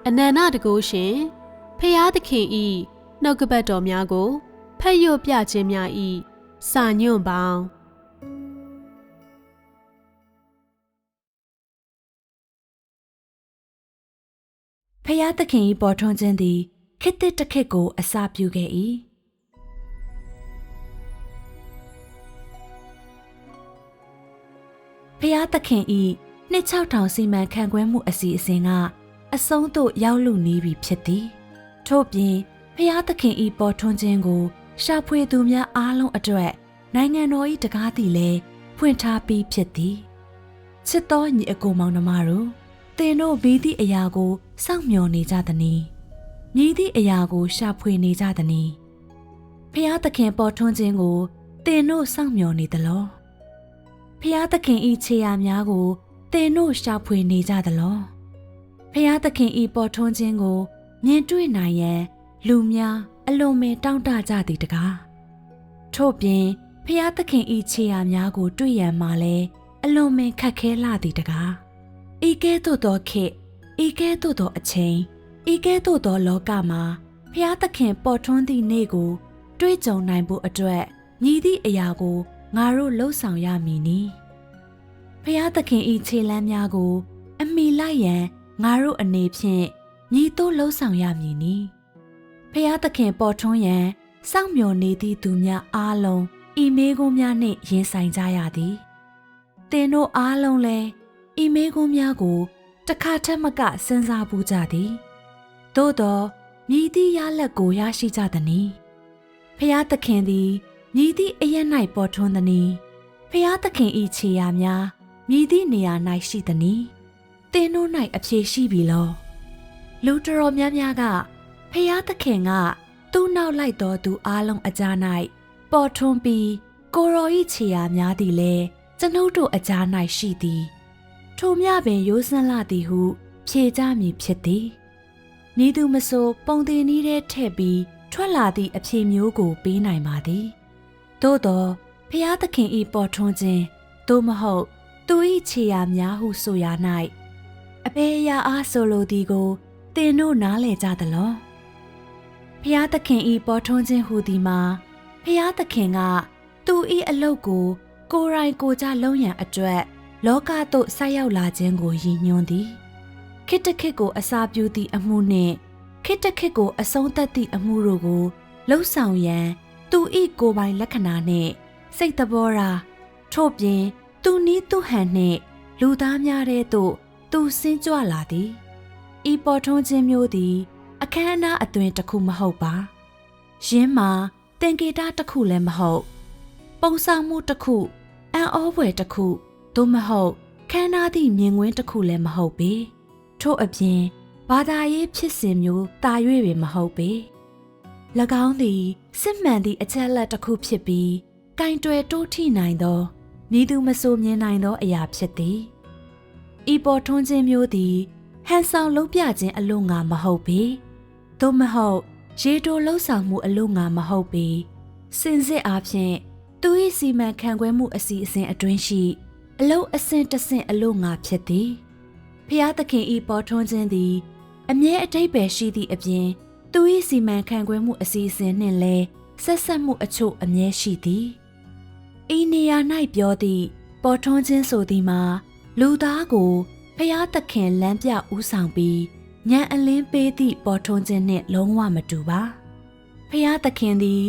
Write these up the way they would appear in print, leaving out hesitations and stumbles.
အနန္တတကုရှင်ဖယားသခင်ဤနှုတ်ကပတ်တော်များကိုဖတ်ရွတ်ပြခြင်းများဤစာညွန့်ပေါင်းဖယားသခင်ဤပေါ်ထွန်းခြင်းသည်ခေတ်တစ်ခေတ်ကိုအစာပြုခဲ့၏ဖယားသခင်ဤနှစ်6000စီမံခန့်ခွဲမှုအစီအစဉ်ကအဆုံးသို့ရောက်လူနေပြီဖြစ်သည်ထို့ပြင်ဖယားသခင်ဤပေါ်ထွန်းခြင်းကိုရှာဖွေသူများအားလုံးအတွက်နိုင်ငံတော်၏တကားသည်လည်းဖွင့်ထားပြီးဖြစ်သည်ချစ်တော်ညီအကိုမောင်နှမတို့သင်တို့မိသည့်အရာကိုစောင့်မျှော်နေကြသနည်းမြည်သည့်အရာကိုရှာဖွေနေကြသနည်းဖယားသခင်ပေါ်ထွန်းခြင်းကိုသင်တို့စောင့်မျှော်နေသလောဖယားသခင်ဤခြေရာများကိုသင်တို့ရှာဖွေနေကြသလောဖယားသခင်ဤပေါ်ထွန်းခြင်းကိုမြင်တွေ့နိုင်ရန်လူများအလွန်မဲ့တောင့်တကြသည်တကားထို့ပြင်ဖယားသခင်ဤခြေရာများကိုတွေ့ရန်မှာလဲအလွန်မဲ့ခက်ခဲလာသည်တကားဤကဲ့သို့သောခေတ်ဤကဲ့သို့သောအချိန်ဤကဲ့သို့သောလောကမှာဖျားသခင်ပေါ်ထွန်းသည့်နေ့ကိုတွေ့ကြုံနိုင်ဖို့အတွက်ညီသည့်အရာကိုငါတို့လှုပ်ဆောင်ရမည်နီဖျားသခင်ဤခြေလမ်းများကိုအမိလိုက်ရန်ငါတို့အနေဖြင့်ညီသို့လှုပ်ဆောင်ရမည်နီဖျားသခင်ပေါ်ထွန်းရန်စောင့်မျှော်နေသည့်သူများအားလုံးဤမေးခွန်းများနှင့်ရင်ဆိုင်ကြရသည်သင်တို့အားလုံးလည်းဤမေးခွန်းများကိုတခါထက်မကစဉ်းစားပူးကြသည်သို့သောမြည်သည့်ရလက်ကိုရရှိကြသနည်းဖျားသခင်သည်မြည်သည့်အရက်၌ပေါ်ထွန်းသနည်းဖျားသခင်ဤခြေရာများမြည်သည့်နေရာ၌ရှိသနည်းသင်တို့၌အဖြေရှိပြီလောလူတော်များများကဖျားသခင်ကသူ့နောက်လိုက်တော်သူအားလုံးအကြား၌ပေါ်ထွန်းပြီးကိုရောဤခြေရာများသည်လည်းကျွန်ုပ်တို့အကြား၌ရှိသည်ထိုမြပင်ရိုးစင်းလာသည်ဟုဖြေကြမည်ဖြစ်သည်မည်သူမဆိုပုံတင်နည်းထဲထည့်ပြီးထွက်လာသည့်အဖြေမျိုးကိုပေးနိုင်ပါသည်သို့သောဖျားသခင်ဤပေါ်ထွန်းခြင်းသို့မဟုတ်သူ၏ခြေရာများဟုဆိုရာ၌အဘယ်အရာအားဆိုလိုသည်ကိုသင်တို့နားလည်ကြသလောဖျားသခင်ဤပေါ်ထွန်းခြင်းဟူသည်မှာဖျားသခင်ကသူ၏အလုပ်ကိုကိုယ်တိုင်ကိုယ်ကြလုံးရန်အတွက်လောကသို့ဆိုက်ရောက်လာခြင်းကိုရည်ညွှန်းသည်ခေတ္တခေတ်ကိုအစာပြုသည့်အမှုနှင့်ခေတ္တခေတ်ကိုအဆုံးသတ်သည့်အမှုတို့ကိုလှုပ်ဆောင်ရန်သူ၏ကိုယ်ပိုင်လက္ခဏာနှင့်စိတ်သဘောထားထို့ပြင်သူနည်းသူဟန်နှင့်လူသားများထဲသို့သူဆင်းကြွလာသည်ဤပေါ်ထွန်းခြင်းမျိုးသည်အခမ်းအနားအသွင်တစ်ခုမဟုတ်ပါယင်းမှာသင်္ကေတတစ်ခုလည်းမဟုတ်ပုံဆောင်မှုတစ်ခုအံ့ဩဖွယ်တစ်ခုသို့မဟုတ်ခမ်းနားသည့်မြင်ကွင်းတစ်ခုလည်းမဟုတ်ပေထို့အပြင်ဘာသာရေးဖြစ်စဉ်မျိုးတာ၍ပင်မဟုတ်ပေ၎င်းသည်စစ်မှန်သည့်အချက်အလက်တစ်ခုဖြစ်ပြီးကင်တွယ်တိုးထိနိုင်သောမည်သူမဆိုမြင်နိုင်သောအရာဖြစ်သည်ဤပေါ်ထွန်းခြင်းမျိုးသည်ဟန်ဆောင်လုံးပြခြင်းအလို့ငါမဟုတ်ပေသို့မဟုတ်ရေတိုလှုပ်ဆောင်မှုအလို့ငါမဟုတ်ပေစင်စစ်အားဖြင့်သူ၏စီမံခန့်ခွဲမှုအစီအစဉ်အတွင်းရှိအလုံးအစင်တဆင့်အလို့ငါဖြစ်သည်ဖျားသခင်ဤပေါ်ထွန်းခြင်းသည်အမြဲအတိတ်ပဲရှိသည့်အပြင်သူ၏စီမံခန့်ခွဲမှုအစီအစဉ်နှင့်လည်းဆက်ဆက်မှုအချို့အမြဲရှိသည်ဤနေရာ၌ပြောသည့်ပေါ်ထွန်းခြင်းဆိုသည်မှာလူသားကိုဖျားသခင်လမ်းပြဦးဆောင်ပြီးဉာဏ်အလင်းပေးသည့်ပေါ်ထွန်းခြင်းနှင့်လုံးဝမတူပါဖျားသခင်သည်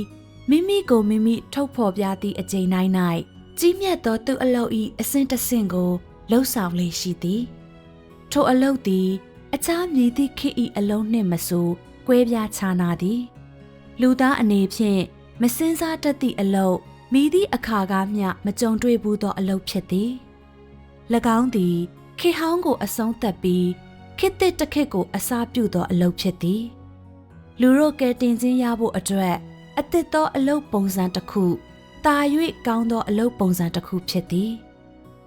မိမိကိုမိမိထုတ်ဖော်ပြသည့်အချိန်တိုင်း၌ကြီးမြတ်သောသူအလုပ်၏အစဉ်တဆင့်ကိုလှုပ်ဆောင်လေရှိသည်ထိုအလုပ်သည်အခြားမည်သည့်ခေတ်၏အလုံးနှင့်မဆိုကွဲပြားခြားနာသည်လူသားအနေဖြင့်မစင်စားတတ်သည့်အလုပ်မည်သည့်အခါကမျှမကြုံတွေ့ဘူးသောအလုပ်ဖြစ်သည်၎င်းသည်ခေတ်ဟောင်းကိုအဆုံးသတ်ပြီးခေတ်သစ်တစ်ခေတ်ကိုအစားပြုသောအလုပ်ဖြစ်သည်လူတို့ကဲတင်ခြင်းရဖို့အတွက်အသစ်သောအလုပ်ပုံစံတစ်ခုတာ၍ကောင်းသောအလုပ်ပုံစံတစ်ခုဖြစ်သည်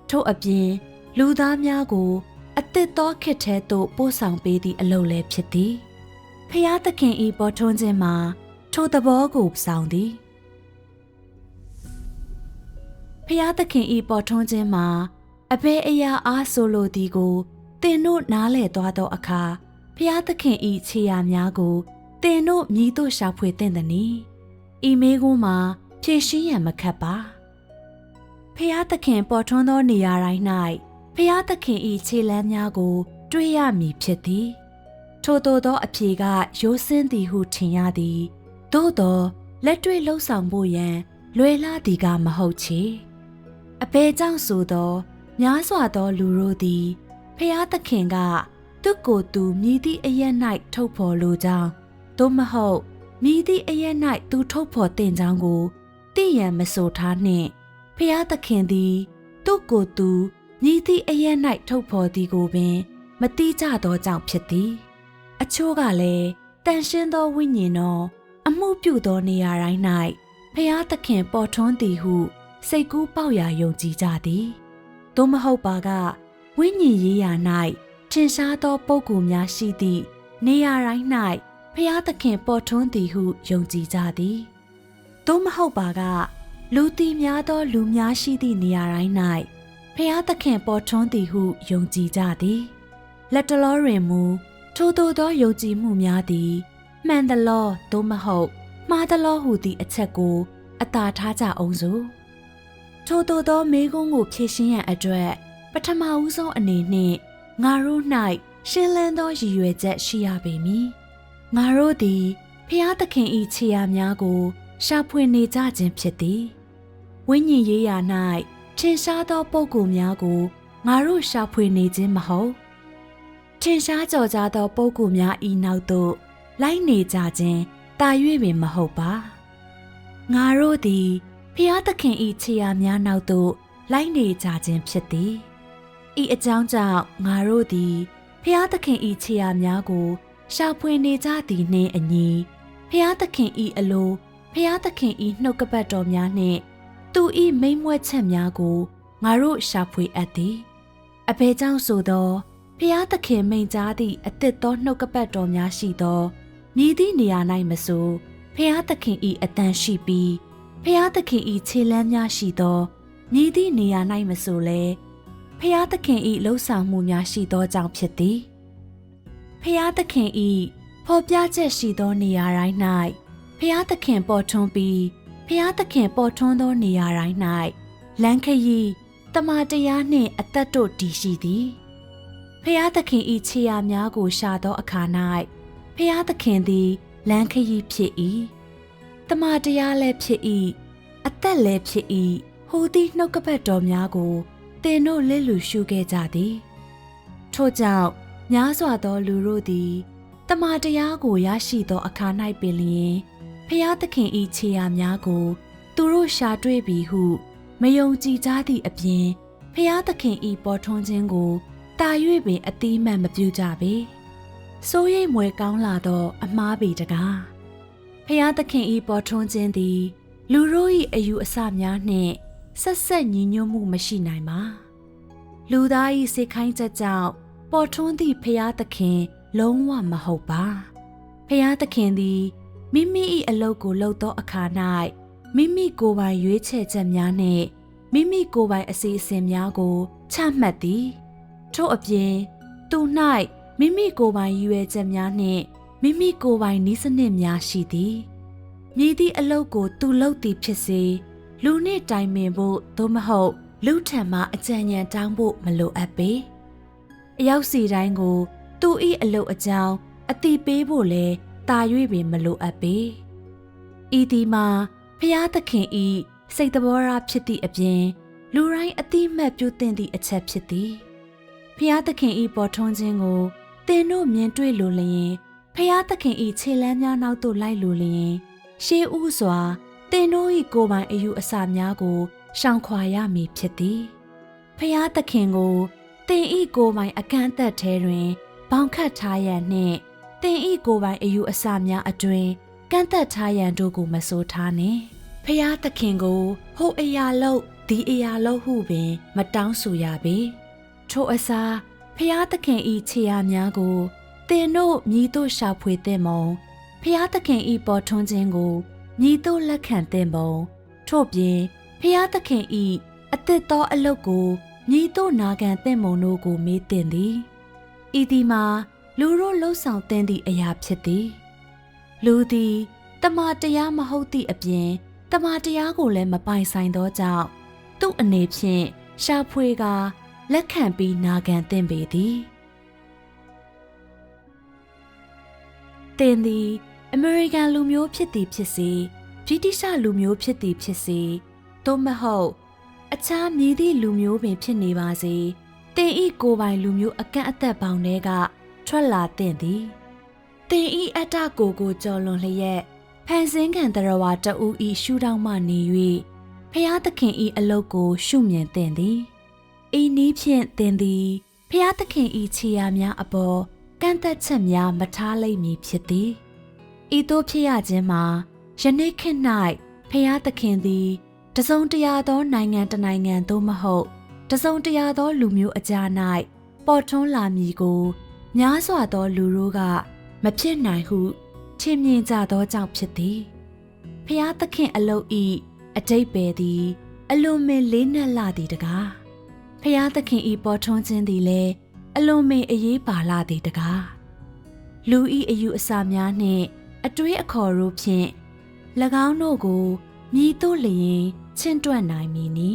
ထို့အပြင်လူသားများကိုအသစ်သောခေတ်ထဲသို့ပို့ဆောင်ပေးသည့်အလုပ်လည်းဖြစ်သည်ဖျားသခင်ဤပေါ်ထွန်းခြင်းမှာထိုသဘောကိုဆောင်သည်ဖျားသခင်ဤပေါ်ထွန်းခြင်းမှာအဘယ်အရာအားဆိုလိုသည်ကိုသင်တို့နားလည်သွားသောအခါ ဖျားသခင်ဤခြေရာများကိုတင်တို့မြည်တို့ရှာဖွေတဲ့သည်။ဤမေးခွန်းမှာဖြည့်ရှင်းရန်မခတ်ပါ။ဖျားသခင်ပေါ်ထွန်းသောနေရာတိုင်း၌ဖျားသခင်ဤခြေလမ်းများကိုတွေ့ရမည်ဖြစ်သည်။ထို့သောအဖြေကရိုးစင်းသည်ဟုထင်ရသည်။သို့သောလက်တွေ့လှုပ်ဆောင်ဖို့ရန်လွယ်လာသည်ကမဟုတ်ချေ။အဘယ်ကြောင့်ဆိုသောများစွာသောလူတို့သည်ဖျားသခင်ကသူကိုယ်သူမြည်သည့်အရက်၌ထုတ်ဖော်လိုကြောင်းသို့မဟုတ်မြည်သည့်အရက်၌သူထုတ်ဖော်တင်ကြောင်းကိုသိရန်မဆိုထားနှင့်ဖျားသခင်သည်သူကိုယ်သူမြည်သည့်အရက်၌ထုတ်ဖော်သည်ကိုပင်မတိကြသောကြောင့်ဖြစ်သည်အချို့ကလည်းတန်ရှင်းသောဝိညာဉ်တော်အမှုပြုသောနေရာတိုင်း၌ဖျားသခင်ပေါ်ထွန်းသည်ဟုစိတ်ကူးပေါက်ရာယုံကြည်ကြသည်သို့မဟုတ်ပါကဝိညာဉ်ရေးရာ၌ထင်ရှားသောပုဂ္ဂိုလ်များရှိသည့်နေရာတိုင်း၌ဖျားသခင်ပေါ်ထွန်းသည်ဟုယုံကြည်ကြသည်သို့မဟုတ်ပါကလူသိများသောလူများရှိသည့်နေရာတိုင်း၌ဖျားသခင်ပေါ်ထွန်းသည်ဟုယုံကြည်ကြသည်လက်တလောတွင်မူထိုသို့သောယုံကြည်မှုများသည်မှန်သလောသို့မဟုတ်မှားသလောဟုသည့်အချက်ကိုအသာထားကြအောင်စို့ထိုသို့သောမေးခွန်းကိုဖြေရှင်းရန်အတွက်ပထမဦးဆုံးအနေနှင့်ငါတို့၌ရှင်းလင်းသောရည်ရွယ်ချက်ရှိရပေမည်ငါတို့သည်ဖျားသခင်၏ခြေရာများကိုရှာဖွေနေကြခြင်းဖြစ်သည်ဝိညာဉ်ရေးရာ၌ထင်ရှားသောပုဂ္ဂိုလ်များကိုငါတို့ရှာဖွေနေခြင်းမဟုတ်ထင်ရှားကြော်ကြားသောပုဂ္ဂိုလ်များ၏နောက်သို့လိုက်နေကြခြင်းတာ၍ပင်မဟုတ်ပါငါတို့သည်ဖျားသခင်၏ခြေရာများနောက်သို့လိုက်နေကြခြင်းဖြစ်သည်ဤအကြောင်းကြောင့်ငါတို့သည်ဖျားသခင်၏ခြေရာများကိုရှာဖွေနေကြသည်နှင့်အညီဖျားသခင်၏အလိုဖျားသခင်၏နှုတ်ကပတ်တော်များနှင့်သူ၏မိန့်မြွက်ချက်များကိုငါတို့ရှာဖွေအပ်သည်အဘယ်ကြောင့်ဆိုသောဖျားသခင်မိန့်ကြားသည့်အသစ်သောနှုတ်ကပတ်တော်များရှိသောမြည်သည့်နေရာ၌မဆိုဖျားသခင်၏အတန်ရှိပြီးဖျားသခင်၏ခြေလမ်းများရှိသောမြည်သည့်နေရာ၌မဆိုလဲဖျားသခင်၏လှုပ်ဆောင်မှုများရှိသောကြောင့်ဖြစ်သည်ဖျားသခင်၏ဖော်ပြချက်ရှိသောနေရာတိုင်း၌ဖျားသခင်ပေါ်ထွန်းပြီးဖျားသခင်ပေါ်ထွန်းသောနေရာတိုင်း၌လမ်းခရီးတမန်တရားနှင့်အသက်တို့တည်ရှိသည်ဖျားသခင်၏ခြေရာများကိုရှာသောအခါ၌ဖျားသခင်သည်လမ်းခရီးဖြစ်၏တမန်တရားလည်းဖြစ်၏အသက်လည်းဖြစ်၏ဟူသည့်နှုတ်ကပတ်တော်များကိုသင်တို့လစ်လူရှုခဲ့ကြသည်ထို့ကြောင့်များစွာသောလူတို့သည်တမန်တရားကိုရရှိသောအခါ၌ပင်လျင်ဖျားသခင်၏ခြေရာများကိုသူတို့ရှာတွေ့ပြီဟုမယုံကြည်ကြသည့်အပြင်ဖျားသခင်၏ပေါ်ထွန်းခြင်းကိုတာ၍ပင်အတိအမှန်မပြုကြပေစိုးရိမ်မွယ်ကောင်းလာသောအမှားပေတကားဖျားသခင်၏ပေါ်ထွန်းခြင်းသည်လူတို့၏အယူအဆများနှင့်ဆက်ဆက်ညီညွတ်မှုမရှိနိုင်ပါလူသား၏စိတ်ခိုင်းချက်ကြောင့်ပေါ်ထွန်းသည့်ဖျားသခင်လုံးဝမဟုတ်ပါဖျားသခင်သည်မိမိ၏အလုပ်ကိုလုပ်သောအခါ၌မိမိကိုယ်ပိုင်ရွေးချယ်ချက်များနှင့်မိမိကိုယ်ပိုင်အစီအစဉ်များကိုချမှတ်သည်ထို့အပြင်သူ၌မိမိကိုယ်ပိုင်ရည်ရွယ်ချက်များနှင့်မိမိကိုယ်ပိုင်နည်းစနစ်များရှိသည်မည်သည့်အလုပ်ကိုသူလုပ်သည်ဖြစ်စေလူနှင့်တိုင်ပင်ဖို့သို့မဟုတ်လူထံမှအကြံဉာဏ်တောင်းဖို့မလိုအပ်ပေအရောက်စီတိုင်းကိုသူ၏အလုပ်အကြောင်းအတိပေးဖို့လည်းတာ၍ပင်မလိုအပ်ပေဤဒီမှာဖျားသခင်၏စိတ်တော်ရာဖြစ်သည့်အပြင်လူတိုင်းအတိမတ်ပြုသင့်သည့်အချက်ဖြစ်သည်ဖျားသခင်၏ပေါ်ထွန်းခြင်းကိုသင်တို့မြင်တွေ့လိုလျင်ဖျားသခင်၏ခြေလမ်းများနောက်သို့လိုက်လိုလျင်ရှေးဥစွာသင်တို့၏ကိုယ်ပိုင်အယူအဆများကိုရှောင်ခွာရမည်ဖြစ်သည်ဖျားသခင်ကိုသင်၏ကိုယ်ပိုင်အကန့်အသတ်ထဲတွင်ဘောင်ခတ်ထားရန်နှင့်သင်၏ကိုယ်ပိုင်အယူအဆများအတွင်ကန့်သက်ထားရန်တို့ကိုမဆိုထားနှင့်ဖျားသခင်ကိုဟိုအရာလို့ဒီအရာလို့ဟုပင်မတောင်းဆိုရပေထို့အစားဖျားသခင်၏ခြေရာများကိုသင်တို့မြည်တို့ရှာဖွေသင့်မုံဖျားသခင်၏ပေါ်ထွန်းခြင်းကိုမြည်တို့လက်ခံသင့်မုံထို့ပြင်ဖျားသခင်၏အသစ်သောအလုပ်ကိုမြည်တို့နာခံသင့်မုံတို့ကိုမေးသင့်သည်ဤဒီမှာ လူတို့လှုပ်ဆောင်တင်သည့်အရာဖြစ်သည်လူသည်တမန်တရားမဟုတ်သည့်အပြင်တမန်တရားကိုလည်းမပိုင်ဆိုင်သောကြောင့်သူ့အနေဖြင့်ရှာဖွေကလက်ခံပြီးနာခံသင့်ပေသည်တင်သည်အမေရိကန်လူမျိုးဖြစ်သည်ဖြစ်စေဗြိတိရှလူမျိုးဖြစ်သည်ဖြစ်စေသို့မဟုတ်အခြားမည်သည့်လူမျိုးပင်ဖြစ်နေပါစေတင်ဤကိုယ်ပိုင်လူမျိုးအကန့်အသတ်ပေါင်းတွေကထွက်လာသင့်သည်တင်ဤအတ္တကိုကျော်လွန်လျက်ဖန်ဆင်းခံတရဝတအူဤရှုထောင့်မှနေ၍ဖျားသခင်ဤအလုတ်ကိုရှုမြင်သင့်သည်ဤနည်းဖြင့်တင်သည်ဖျားသခင်ဤခြေရာများအပေါ်ကန့်သက်ချက်များမထားလိမ့်မည်ဖြစ်သည်ဤသို့ဖြစ်ရခြင်းမှာယနေ့ခေတ်၌ဖျားသခင်သည်တစုံတရာသောနိုင်ငံတစ်နိုင်ငံသို့မဟုတ်တစုံတရာသောလူမျိုးအကြား၌ပေါ်ထွန်းလာမည်ကိုများစွာသောလူတို့ကမဖြစ်နိုင်ဟုထင်မြင်ကြသောကြောင့်ဖြစ်သည်ဖျားသခင်အလုတ်ဤအတိတ်ပဲသည်အလွန်မင်းလေးနက်လာသည်တကားဖျားသခင်ဤပေါ်ထွန်းခြင်းသည်လည်းအလွန်မင်းအရေးပါလာသည်တကားလူဤအယူအဆများနှင့်အတွေးအခေါ်တို့ဖြင့်၎င်းတို့ကိုမြည်သို့လျင်ချင့်တွက်နိုင်မည်နီ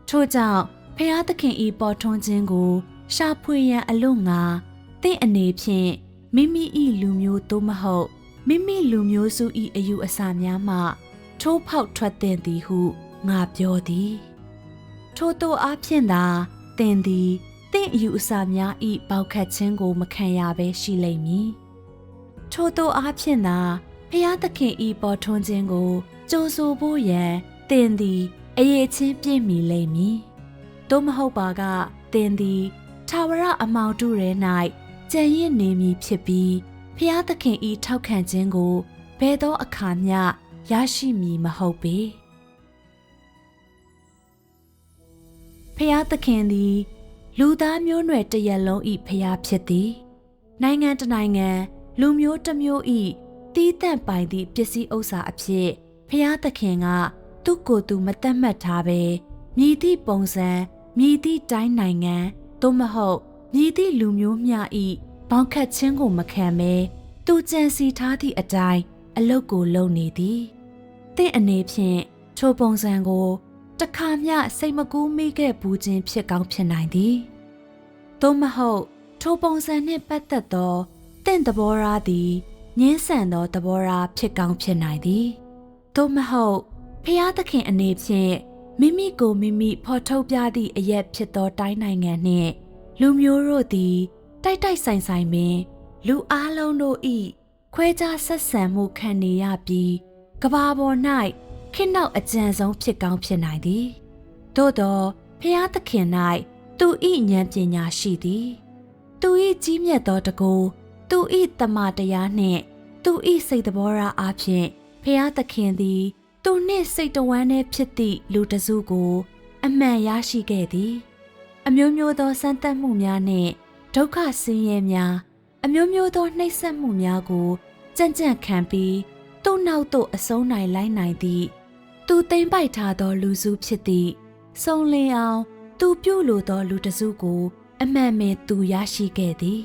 ထို့ကြောင့်ဖျားသခင်ဤပေါ်ထွန်းခြင်းကိုရှာဖွေရန်အလို့ငါသင့်အနေဖြင့်မိမိဤလူမျိုးသို့မဟုတ်မိမိလူမျိုးစုဤအယူအဆများမှထိုးဖောက်ထွက်သင့်သည်ဟုငါပြောသည်ထို့သောအားဖြင့်သာသင်သည်သင့်အယူအဆများဤပေါက်ခတ်ခြင်းကိုမခံရဘဲရှိလိမ့်မည်ထို့သောအားဖြင့်သာဖျားသခင်ဤပေါ်ထွန်းခြင်းကိုကြိုးဆိုဖို့ရန်သင်သည်အရေးချင်းပြည့်မီလိမ့်မည်သို့မဟုတ်ပါကသင်သည်ထာဝရအမောင်တုထဲ၌ကြံ့ရင့်နေမည်ဖြစ်ပြီးဖျားသခင်ဤထောက်ခံခြင်းကိုဘယ်သောအခါမျှရရှိမည်မဟုတ်ပေဖျားသခင်သည်လူသားမျိုးနွယ်တစ်ရပ်လုံးဤဖျားဖြစ်သည်နိုင်ငံတစ်နိုင်ငံလူမျိုးတစ်မျိုးဤတီးသန့်ပိုင်သည့်ပစ္စည်းဥစ္စာအဖြစ်ဖျားသခင်ကသူ့ကိုယ်သူမတတ်မှတ်ထားပဲမြည်သည့်ပုံစံမြည်သည့်တိုင်းနိုင်ငံသို့မဟုတ်မြည်သည့်လူမျိုးမျှဤဘောင်ခတ်ခြင်းကိုမခံဘဲသူကြံစီထားသည့်အတိုင်းအလုတ်ကိုလုပ်နေသည်တင့်အနေဖြင့်ထိုပုံစံကိုတခါမျှစိတ်မကူးမိခဲ့ဘူးခြင်းဖြစ်ကောင်းဖြစ်နိုင်သည်သို့မဟုတ်ထိုပုံစံနှင့်ပတ်သက်သောတင့်သဘောထားသည်ငင်းဆန်သောသဘောထားဖြစ်ကောင်းဖြစ်နိုင်သည်သို့မဟုတ်ဖျားသခင်အနေဖြင့်မိမိကိုမိမိဖော်ထုတ်ပြသည့်အရက်ဖြစ်သောတိုင်းနိုင်ငံနှင့်လူမျိုးတို့သည်တိုက်တိုက်ဆိုင်ဆိုင်ပင်လူအားလုံးတို့၏ခွဲခြားဆက်ဆံမှုခံနေရပြီးကဘာပေါ်၌ခေတ်နောက်အကြံဆုံးဖြစ်ကောင်းဖြစ်နိုင်သည်သို့သောဖျားသခင်၌သူ၏ဉာဏ်ပညာရှိသည်သူ၏ကြီးမြတ်သောတကူသူ၏တမန်တရားနှင့်သူ၏စိတ်သဘောထားအပြင်ဖျားသခင်သည်သူနှင့်စိတ်တဝမ်းတည်းဖြစ်သည့်လူတစုကိုအမှန်ရရှိခဲ့သည်အမျိုးမျိုးသောစမ်းသပ်မှုများနှင့်ဒုက္ခဆင်းရဲများအမျိုးမျိုးသောနှိပ်စက်မှုများကိုကြံ့ကြံ့ခံပြီးသူ့နောက်သို့အဆုံးနိုင်လိုက်နိုင်သည့်သူသိမ့်ပိုက်ထားသောလူစုဖြစ်သည့်စုံလင်အောင်သူပြုလိုသောလူတစုကိုအမှန်ပင်သူရရှိခဲ့သည်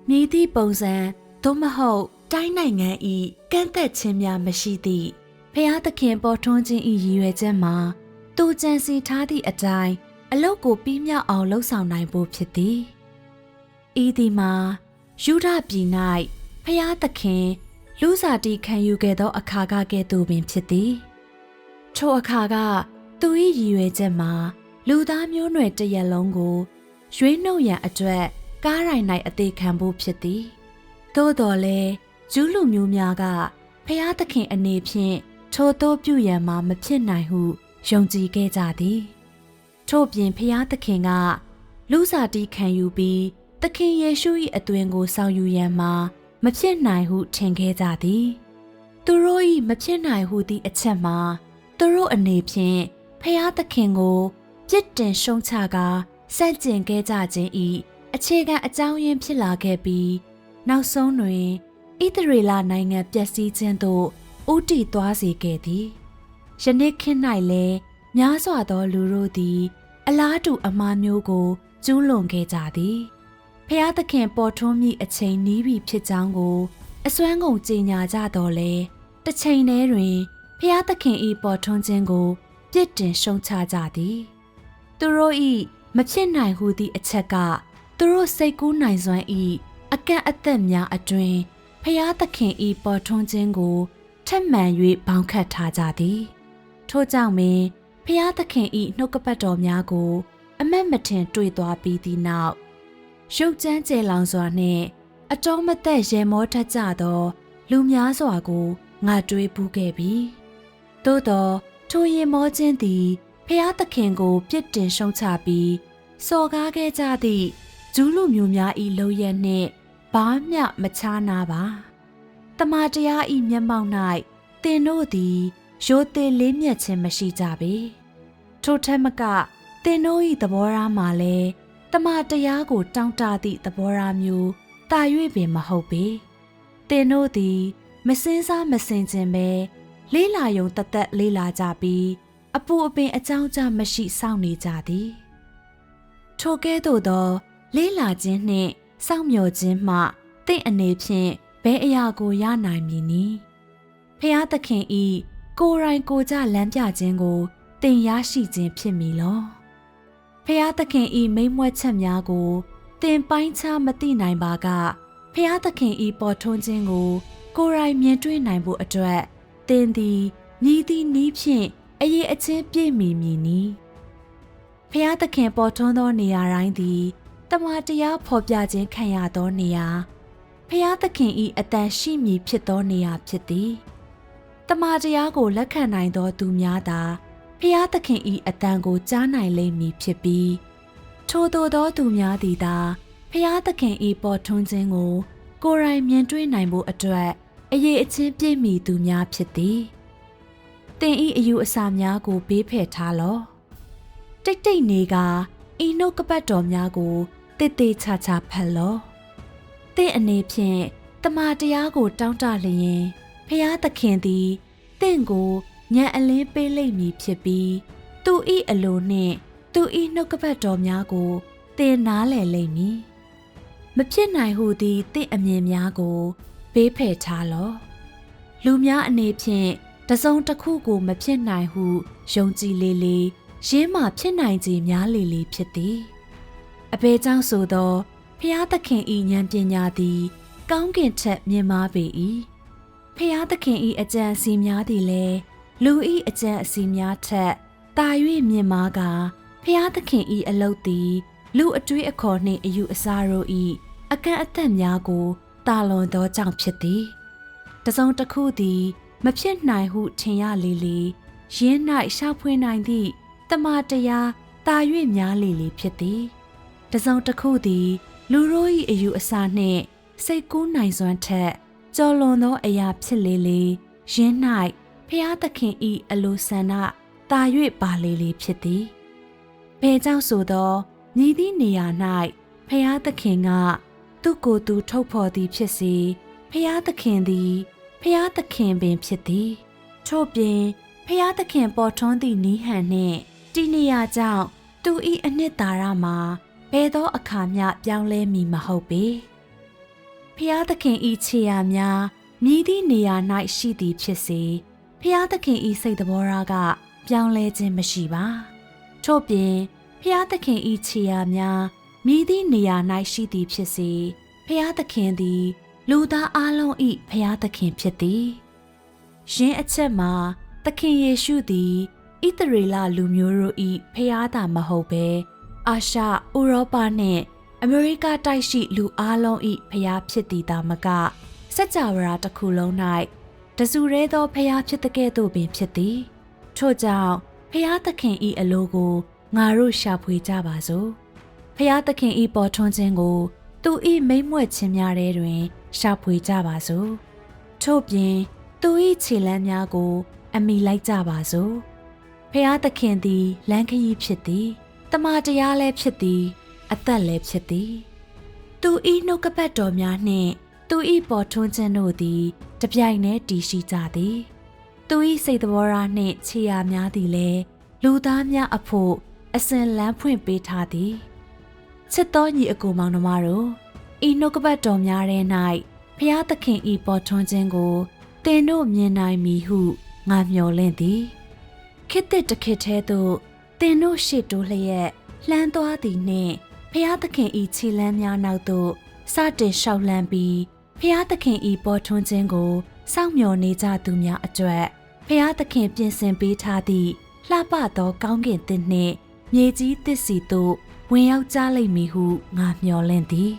မြည်သည့်ပုံစံသို့မဟုတ်တိုင်းနိုင်ငံ၏ကန့်သက်ခြင်းများမရှိသည့်ဖျားသခင်ပေါ်ထွန်းခြင်း၏ရည်ရွယ်ချက်မှာသူကြံစီထားသည့်အတိုင်းအလုတ်ကိုပြီးမြောက်အောင်လှုပ်ဆောင်နိုင်ဖို့ဖြစ်သည်ဤသည်မှာယူဒပြည်၌ဖျားသခင်လူစားတီခံယူခဲ့သောအခါကကဲ့သို့ပင်ဖြစ်သည်ထိုအခါကသူ၏ရည်ရွယ်ချက်မှာလူသားမျိုးနွယ်တစ်ရပ်လုံးကိုရွေးနှုတ်ရန်အတွက်ကားရိုင်၌အသေးခံဖို့ဖြစ်သည်သို့တော်လည်းဂျူးလူမျိုးများကဖျားသခင်အနေဖြင့်ထိုသို့ပြုရန်မှာမဖြစ်နိုင်ဟုယုံကြည်ခဲ့ကြသည်ထို့ပြင်ဖျားသခင်ကလူစားတီခံယူပြီးသခင်ယေရှု၏အသွင်ကိုဆောင်ယူရန်မှာမဖြစ်နိုင်ဟုထင်ခဲ့ကြသည်သူတို့၏မဖြစ်နိုင်ဟုသည့်အချက်မှာသူတို့အနေဖြင့်ဖျားသခင်ကိုပြစ်တင်ရှုံချကာဆန့်ကျင်ခဲ့ကြခြင်း၏အခြေခံအကြောင်းရင်းဖြစ်လာခဲ့ပြီးနောက်ဆုံးတွင်ဣသရေလနိုင်ငံပျက်စီးခြင်းသို့ဦးတည်သွားစေခဲ့သည်ယနေ့ခေတ်၌လည်းများစွာသောလူတို့သည်အလားတူအမှားမျိုးကိုကျူးလွန်ခဲ့ကြသည်ဖ ဖျားသခင်ပေါ်ထွန်းမိအချိန်နီးပြီဖြစ်ကြောင်းကိုအစွမ်းကုန်ကြေညာကြတော့လေတစ်ချိန်တည်းတွင်ဖျားသခင်ဤပေါ်ထွန်းခြင်းကိုပြစ်တင်ရှုံချကြသည်သူတို့ဤမဖြစ်နိုင်ဟုသည့်အချက်ကသူတို့စိတ်ကူးနိုင်စွမ်းဤအကန့်အသတ်များအတွင်ဖျားသခင်ဤပေါ်ထွန်းခြင်းကိုထက်မှန်၍ဘောင်ခတ်ထားကြသည်ထို့ကြောင့်ပင်ဖျားသခင်ဤနှုတ်ကပတ်တော်များကိုအမတ်မထင်တွေ့သွားပြီးသည့်နောက်ရုပ်ကြမ်းကျယ်လောင်စွာနှင့်အတော်မသက်ရေမောထကြသောလူများစွာကိုငါတွေးပူးခဲ့ပြီသို့သောထိုရေမောခြင်းသည်ဖျားသခင်ကိုပြစ်တင်ရှုံချပြီးစော်ကားခဲ့ကြသည့်ဂျူးလူမျိုးများ၏လုံရက်နှင့်ဘာမျှမခြားနာပါတမန်တရား၏မျက်မှောက်၌သင်တို့သည်ရိုသေလေးမြတ်ခြင်းမရှိကြပေထိုထက်မကသင်တို့၏သဘောထားမှာလည်းတမန်တရားကိုတောင်းတသည့်သဘောထားမျိုးတာ၍ပင်မဟုတ်ပေသင်တို့သည်မစင်းစားမစင်ခြင်းပဲလေးလာယုံတသက်လေးလာကြပြီးအပူအပင်အကြောင်းကြမရှိစောင့်နေကြသည်ထိုကဲ့သို့သောလေးလာခြင်းနှင့်စောင့်မျှော်ခြင်းမှသင်အနေဖြင့်ဘယ်အရာကိုရနိုင်မည်နည်းဖျားသခင်ဤကိုယ်တိုင်ကိုယ်ကြလမ်းပြခြင်းကိုသင်ရရှိခြင်းဖြစ်မည်လောဖျားသခင်ဤမိန့်မြွက်ချက်များကိုသင်ပိုင်းခြားမသိနိုင်ပါကဖျားသခင်ဤပေါ်ထွန်းခြင်းကိုကိုယ်တိုင်မြင်တွေ့နိုင်ဖို့အတွက်သင်သည်ညီသည်နီးဖြင့်အရေးအချင်းပြည့်မီမည်နီဖျားသခင်ပေါ်ထွန်းသောနေရာတိုင်းသည်တမန်တရားဖော်ပြခြင်းခံရသောနေရာဖျားသခင်ဤအတန်ရှိမည်ဖြစ်သောနေရာဖြစ်သည်တမန်တရားကိုလက်ခံနိုင်သောသူများသာဖျားသခင်ဤအတန်ကိုကြားနိုင်လိမ့်မည်ဖြစ်ပြီးထိုသို့သောသူများသည်သာဖျားသခင်ဤပေါ်ထွန်းခြင်းကိုကိုယ်တိုင်မြင်တွေ့နိုင်ဖို့အတွက်အရေးအချင်းပြည့်မီသူများဖြစ်သည်သင်ဤအယူအဆများကိုဘေးဖယ်ထားလော့တိတ်တိတ်နေကဤနှုတ်ကပတ်တော်များကိုတိတ်တိတ်ချာချာဖတ်လော့သင်အနေဖြင့်တမန်တရားကိုတောင်းတလျင်ဖျားသခင်သည်သင်ကိုဉာဏ်အလင်းပေးလိမ့်မည်ဖြစ်ပြီးသူဤအလိုနှင့်သူဤနှုတ်ကပတ်တော်များကိုသင်နားလည်လိမ့်မည်မဖြစ်နိုင်ဟုသည်သင်အမြင်များကိုဘေးဖယ်ထားလော့လူများအနေဖြင့်တစုံတစ်ခုကိုမဖြစ်နိုင်ဟုယုံကြည်လေလေရင်းမှဖြစ်နိုင်ခြင်းများလေလေဖြစ်သည်အဘယ်ကြောင့်ဆိုသောဖျားသခင်ဤဉာဏ်ပညာသည်ကောင်းကင်ထက်မြင့်မားပေ၏ဖျားသခင်ဤအကြံအစီများသည်လည်းလူဤအကြံအစီများထက်တာ၍မြင့်မားကဖျားသခင်ဤအလုတ်သည်လူအတွေးအခေါ်နှင့်အယူအဆတို့ဤအကန့်အသတ်များကိုတာလွန်သောကြောင့်ဖြစ်သည်တစုံတစ်ခုသည်မဖြစ်နိုင်ဟုထင်ရလေလေရင်း၌ရှာဖွေနိုင်သည့်တမန်တရားတာ၍များလေလေဖြစ်သည်တစုံတစ်ခုသည်လူတို့၏အယူအဆနှင့်စိတ်ကူးနိုင်စွမ်းထက်ကျော်လွန်သောအရာဖြစ်လေလေရင်း၌ဖျားသခင်၏အလိုဆန္ဒတာ၍ပါလေလေဖြစ်သည်ဘယ်ကြောင့်ဆိုသောမြည်သည့်နေရာ၌ဖျားသခင်ကသူ့ကိုယ်သူထုတ်ဖော်သည်ဖြစ်စေဖျားသခင်သည်ဖျားသခင်ပင်ဖြစ်သည်ထို့ပြင်ဖျားသခင်ပေါ်ထွန်းသည့်နီးဟန်နှင့်ဒီနေရာကြောင့်သူ၏အနှစ်သာရမှာဘယ်သောအခါမျှပြောင်းလဲမည်မဟုတ်ပေဖျားသခင်၏ခြေရာများမြည်သည့်နေရာ၌ရှိသည်ဖြစ်စေဖျားသခင်၏စိတ်သဘောထားကပြောင်းလဲခြင်းမရှိပါထို့ပြင်ဖျားသခင်၏ခြေရာများမြည်သည့်နေရာ၌ရှိသည်ဖြစ်စေဖျားသခင်သည်လူသားအလုံး၏ဖျားသခင်ဖြစ်သည်ယင်းအချက်မှာသခင်ယေရှုသည်ဣသရေလလူမျိုးတို့၏ဖျားသာမဟုတ်ဘဲအာရှဥရောပနှင့်အမေရိကတိုက်ရှိလူအလုံး၏ဖျားဖြစ်သည်သာမကစัจ java ရာတစ်ခုလုံး၌တစုရဲသောဖျားဖြစ်တဲ့ကဲ့သို့ပင်ဖြစ်သည်ထို့ကြောင့်ဖျားသခင်၏အလိုကိုငါတို့ရှာဖွေကြပါစို့ဖျားသခင်၏ပေါ်ထွန်းခြင်းကိုသူ၏မိန့်မြွက်ခြင်းများထဲတွင်ရှာဖွေကြပါစို့ထို့ပြင်သူ၏ခြေလမ်းများကိုအမိလိုက်ကြပါစို့ဖျားသခင်သည်လမ်းခရီးဖြစ်သည်တမန်တရားလည်းဖြစ်သည်အသက်လည်းဖြစ်သည်သူ၏နှုတ်ကပတ်တော်များနှင့်သူ၏ပေါ်ထွန်းခြင်းတို့သည်တပြိုင်တည်းတည်ရှိကြသည်သူ၏စိတ်သဘောထားနှင့်ခြေရာများသည်လည်းလူသားများအဖို့အစဉ်လမ်းဖွင့်ပေးထားသည်ချစ်တော်ညီအကိုမောင်နှမတို့ ဤနှုတ်ကပတ်တော်များထဲ၌ဖျားသခင်ဤပေါ်ထွန်းခြင်းကိုသင်တို့မြင်နိုင်မည်ဟုငါမျှော်လင့်သည်ခေတ်တစ်ခေတ်ထဲသို့သင်တို့ရှေ့တိုးလျက်လှမ်းသွားသည်နှင့်ဖျားသခင်ဤခြေလမ်းများနောက်သို့စတင်လျှောက်လှမ်းပြီးဖျားသခင်ဤပေါ်ထွန်းခြင်းကိုစောင့်မျှော်နေကြသူများအတွက်ဖျားသခင်ပြင်ဆင်ပေးထားသည့်လှပသောကောင်းကင်သစ်နှင့်မြေကြီးသစ်စီသို့ဝင်ရောက်ကြလိမ့်မည်ဟုငါမျှော်လင့်သည်